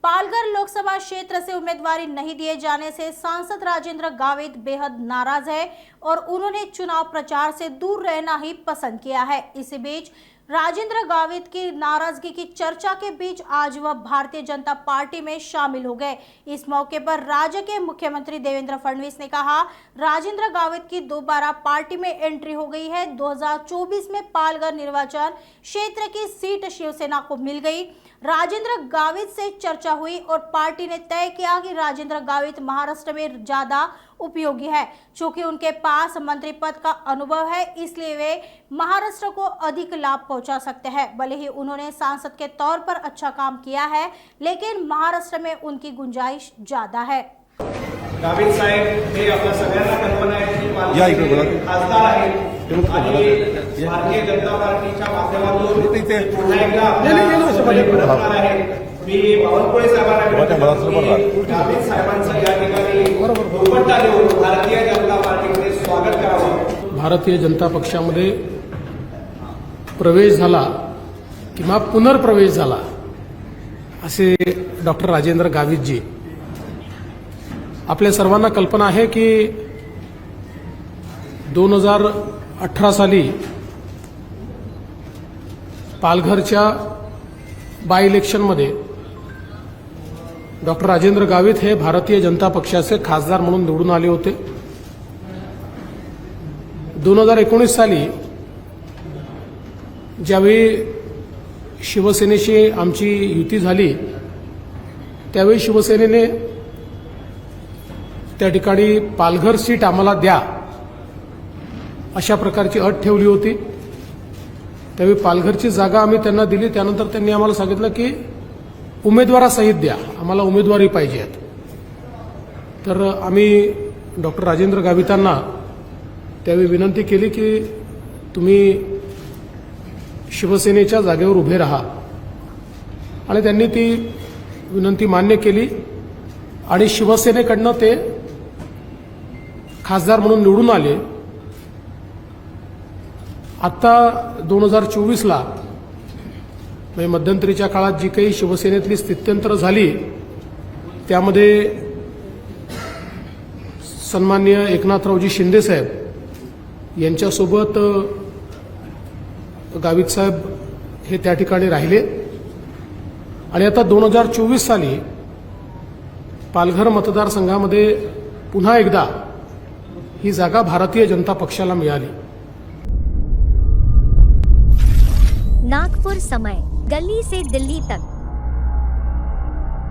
पालघर लोकसभा क्षेत्र से उम्मीदवारी नहीं दिए जाने से सांसद राजेंद्र गावित बेहद नाराज है और उन्होंने चुनाव प्रचार से दूर रहना ही पसंद किया है। इसी बीच राजेंद्र गावित की नाराजगी की चर्चा के बीच आज वह भारतीय जनता पार्टी में शामिल हो गए। इस मौके पर राज्य के मुख्यमंत्री देवेंद्र फडणवीस ने कहा, राजेंद्र गावित की दोबारा पार्टी में एंट्री हो गई है। 2024 में पालघर निर्वाचन क्षेत्र की सीट शिवसेना को मिल गई। राजेंद्र गावित से चर्चा हुई और पार्टी ने तय किया कि राजेंद्र गावित महाराष्ट्र में ज्यादा उपयोगी है। चूंकि उनके पास मंत्री पद का अनुभव है, इसलिए वे महाराष्ट्र को अधिक लाभ पहुंचा सकते हैं। भले ही उन्होंने सांसद के तौर पर अच्छा काम किया है, लेकिन महाराष्ट्र में उनकी गुंजाइश ज्यादा है। गावित साहेब हे आपल्या सगळ्यांना कल्पना आहे की पालघरचे खासदार आहेत आणि भारतीय जनता पार्टीच्या माध्यमातून पुन्हा एकदा आपल्याला आहे। मी बावनकुळे साहेबांना गावित साहेबांचं या ठिकाणी दुपट्टा देऊन भारतीय जनता पार्टीमध्ये स्वागत करावं। भारतीय जनता पक्षामध्ये प्रवेश झाला किंवा पुनर्प्रवेश झाला असे डॉक्टर राजेंद्र गावित जी। आपल्या सर्वांना कल्पना आहे की 2018 साली पालघरच्या बाय इलेक्शनमध्ये डॉक्टर राजेंद्र गावित हे भारतीय जनता पक्षाचे खासदार म्हणून निवडून आले होते। 2019 साली ज्यावेळी शिवसेनेशी आमची युती झाली, त्यावेळी शिवसेनेने त्या ठिकाणी पालघर सीट आम्हाला द्या अशा प्रकारची अट ठेवली होती। त्यावेळी पालघरची जागा आम्ही त्यांना दिली। त्यानंतर त्यांनी आम्हाला सांगितलं की उमेदवारासहित द्या, आम्हाला उमेदवारी पाहिजे आहेत। तर आम्ही डॉक्टर राजेंद्र गावितांना त्यावेळी विनंती केली की तुम्ही शिवसेनेच्या जागेवर उभे राहा, आणि त्यांनी ती विनंती मान्य केली आणि शिवसेनेकडनं ते खासदार म्हणून निवडून आले। आता 2024 ला म्हणजे मध्यंतरीच्या काळात जी काही शिवसेनेतली स्थित्यंतर झाली, त्यामध्ये सन्माननीय एकनाथरावजी शिंदे साहेब यांच्यासोबत गावित साहेब हे त्या ठिकाणी राहिले, आणि आता 2024 साली पालघर मतदारसंघामध्ये पुन्हा एकदा ही जागा भारतीय जनता पक्षाला मिळाली। नागपुर समय, गली से दिल्ली तक।